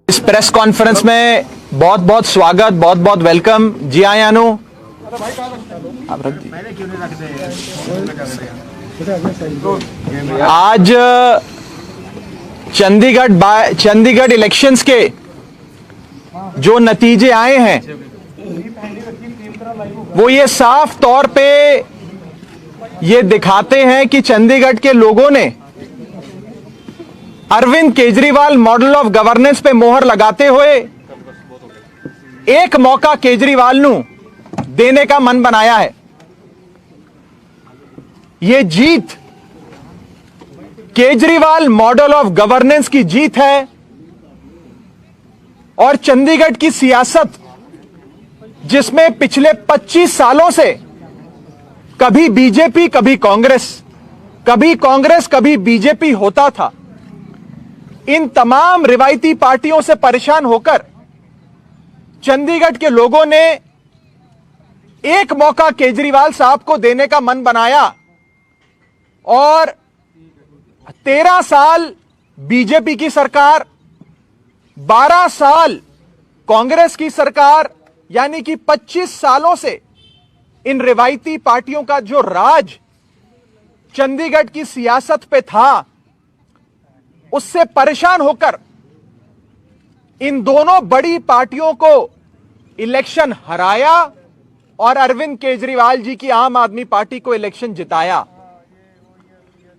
इस press conference में बहुत बहुत स्वागत, बहुत बहुत वेलकम। जी हाँ यानू, आप रख दीजिए। आज चंडीगढ़ इलेक्शंस के जो नतीजे आए हैं वो ये साफ तौर पे ये दिखाते हैं कि चंडीगढ़ के लोगों ने Arvind Kejriwal model of governance पे मोहर लगाते हुए एक मौका केजरीवाल नू देने का मन बनाया है। यह जीत केजरीवाल मॉडल ऑफ गवर्नेंस की जीत है और चंडीगढ़ की सियासत जिसमें पिछले 25 सालों से कभी बीजेपी कभी बीजेपी होता था, इन तमाम रिवायती पार्टियों से परेशान होकर चंडीगढ़ के लोगों ने एक मौका केजरीवाल साहब को देने का मन बनाया और 13 साल बीजेपी की सरकार, 12 साल कांग्रेस की सरकार, यानी कि 25 सालों से इन रिवायती पार्टियों का जो राज चंडीगढ़ की सियासत पे था, उससे परेशान होकर इन दोनों बड़ी पार्टियों को इलेक्शन हराया और अरविंद केजरीवाल जी की आम आदमी पार्टी को इलेक्शन जिताया।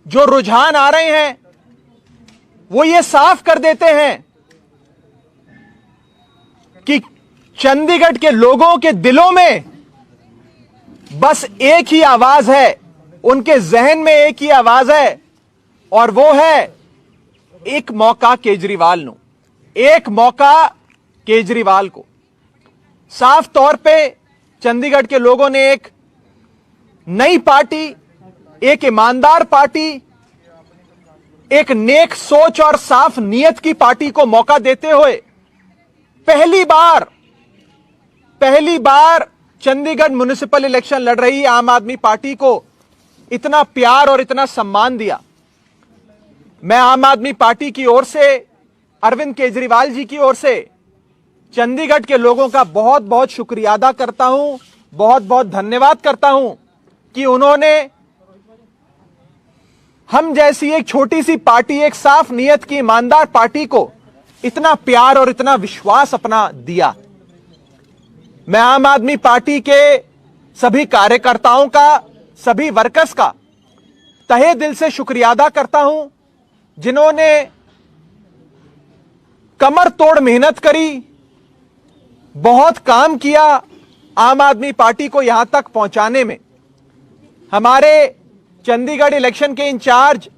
जो रुझान आ रहे हैं वो ये साफ कर देते हैं कि चंडीगढ़ के लोगों के दिलों में बस एक ही आवाज है, उनके जहन में एक ही आवाज है और वो है एक मौका केजरीवाल नो, एक मौका केजरीवाल को। साफ तौर पे चंडीगढ़ के लोगों ने एक नई पार्टी, एक ईमानदार पार्टी, एक नेक सोच और साफ नीयत की पार्टी को मौका देते हुए पहली बार चंडीगढ़ म्युनिसिपल इलेक्शन लड़ रही आम आदमी पार्टी को इतना प्यार और इतना सम्मान दिया। मैं आम आदमी पार्टी की ओर से, अरविंद केजरीवाल जी की ओर से चंडीगढ़ के लोगों का बहुत बहुत शुक्रिया अदा करता हूं, बहुत बहुत धन्यवाद करता हूं कि उन्होंने हम जैसी एक छोटी सी पार्टी, एक साफ नीयत की ईमानदार पार्टी को इतना प्यार और इतना विश्वास अपना दिया। मैं आम आदमी पार्टी के सभी कार्यकर्ताओं का, सभी वर्कर्स का तहे दिल से शुक्रिया अदा करता हूं जिन्होंने कमर तोड़ मेहनत करी, बहुत काम किया आम आदमी पार्टी को यहां तक पहुंचाने में। हमारे चंडीगढ़ इलेक्शन के इंचार्ज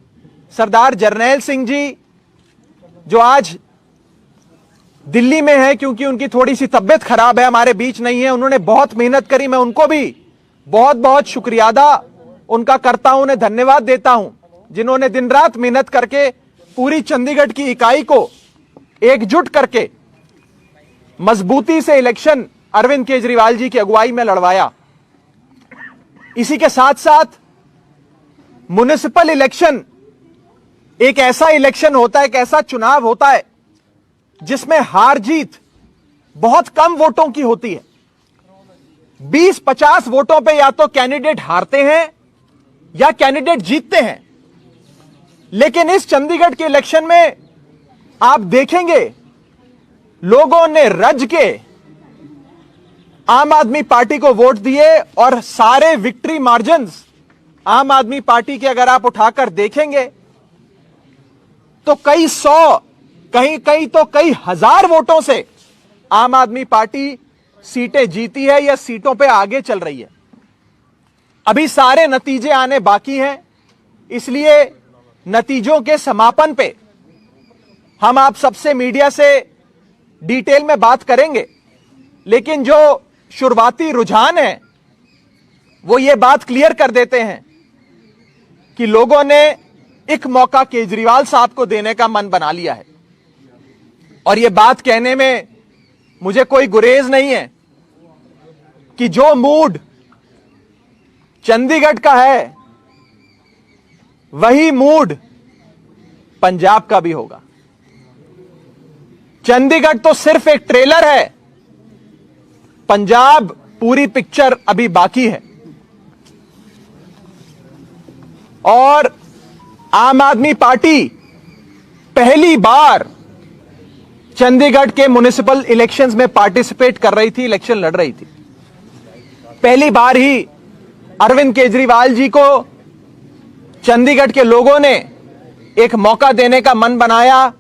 सरदार जरनैल सिंह जी, जो आज दिल्ली में है क्योंकि उनकी थोड़ी सी तबीयत खराब है, हमारे बीच नहीं है, उन्होंने बहुत मेहनत करी। मैं उनको भी बहुत बहुत शुक्रिया अदा उनका करता हूं, उन्हें धन्यवाद देता हूं जिन्होंने दिन रात मेहनत करके पूरी चंडीगढ़ की इकाई को एकजुट करके मजबूती से इलेक्शन अरविंद केजरीवाल जी की अगुवाई में लड़वाया। इसी के साथ साथ म्युनिसिपल इलेक्शन एक ऐसा इलेक्शन होता है, एक ऐसा चुनाव होता है जिसमें हार जीत बहुत कम वोटों की होती है। 20-50 वोटों पे या तो कैंडिडेट हारते हैं या कैंडिडेट जीतते हैं। लेकिन इस चंडीगढ़ के इलेक्शन में आप देखेंगे लोगों ने रज के आम आदमी पार्टी को वोट दिए और सारे विक्ट्री मार्जिन्स आम आदमी पार्टी के अगर आप उठाकर देखेंगे तो कई सौ, कहीं तो कई हजार वोटों से आम आदमी पार्टी सीटें जीती है या सीटों पे आगे चल रही है। अभी सारे नतीजे आने बाकी हैं, इसलिए नतीजों के समापन पे हम आप सबसे मीडिया से डिटेल में बात करेंगे। लेकिन जो शुरुआती रुझान है वो ये बात क्लियर कर देते हैं कि लोगों ने एक मौका केजरीवाल साहब को देने का मन बना लिया है। और ये बात कहने में मुझे कोई गुरेज नहीं है कि जो मूड चंडीगढ़ का है वही मूड पंजाब का भी होगा। चंडीगढ़ तो सिर्फ एक ट्रेलर है, पंजाब पूरी पिक्चर अभी बाकी है। और आम आदमी पार्टी पहली बार चंडीगढ़ के म्युनिसिपल इलेक्शंस में पार्टिसिपेट कर रही थी, इलेक्शन लड़ रही थी। पहली बार ही अरविंद केजरीवाल जी को चंडीगढ़ के लोगों ने एक मौका देने का मन बनाया।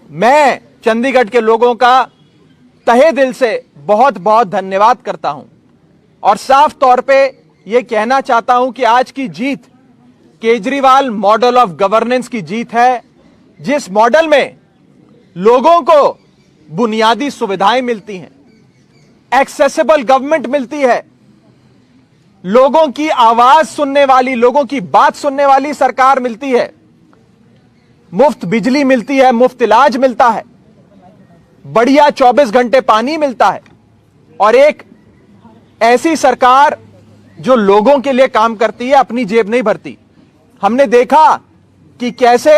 मैं चंडीगढ़ के लोगों का तहे दिल से बहुत बहुत धन्यवाद करता हूं और साफ तौर पे यह कहना चाहता हूं कि आज की जीत केजरीवाल मॉडल ऑफ गवर्नेंस की जीत है, जिस मॉडल में लोगों को बुनियादी सुविधाएं मिलती हैं, एक्सेसिबल गवर्नमेंट मिलती है, लोगों की आवाज सुनने वाली, लोगों की बात सुनने वाली सरकार मिलती है, मुफ्त बिजली मिलती है, मुफ्त इलाज मिलता है, बढ़िया 24 घंटे पानी मिलता है और एक ऐसी सरकार जो लोगों के लिए काम करती है, अपनी जेब नहीं भरती। हमने देखा कि कैसे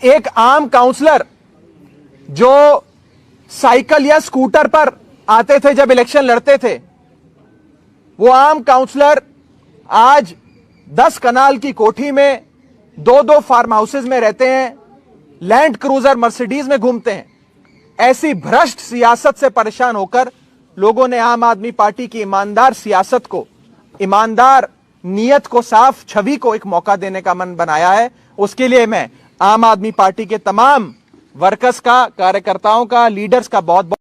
एक आम काउंसलर जो साइकिल या स्कूटर पर आते थे जब इलेक्शन लड़ते थे, वो आम काउंसलर आज 10 कनाल की कोठी में 2-2 फार्म हाउसेज में रहते हैं, लैंड क्रूजर मर्सिडीज में घूमते हैं। ऐसी भ्रष्ट सियासत से परेशान होकर लोगों ने आम आदमी पार्टी की ईमानदार सियासत को, ईमानदार नीयत को, साफ छवि को एक मौका देने का मन बनाया है। उसके लिए मैं आम आदमी पार्टी के तमाम वर्कर्स का, कार्यकर्ताओं का, लीडर्स का बहुत बहुत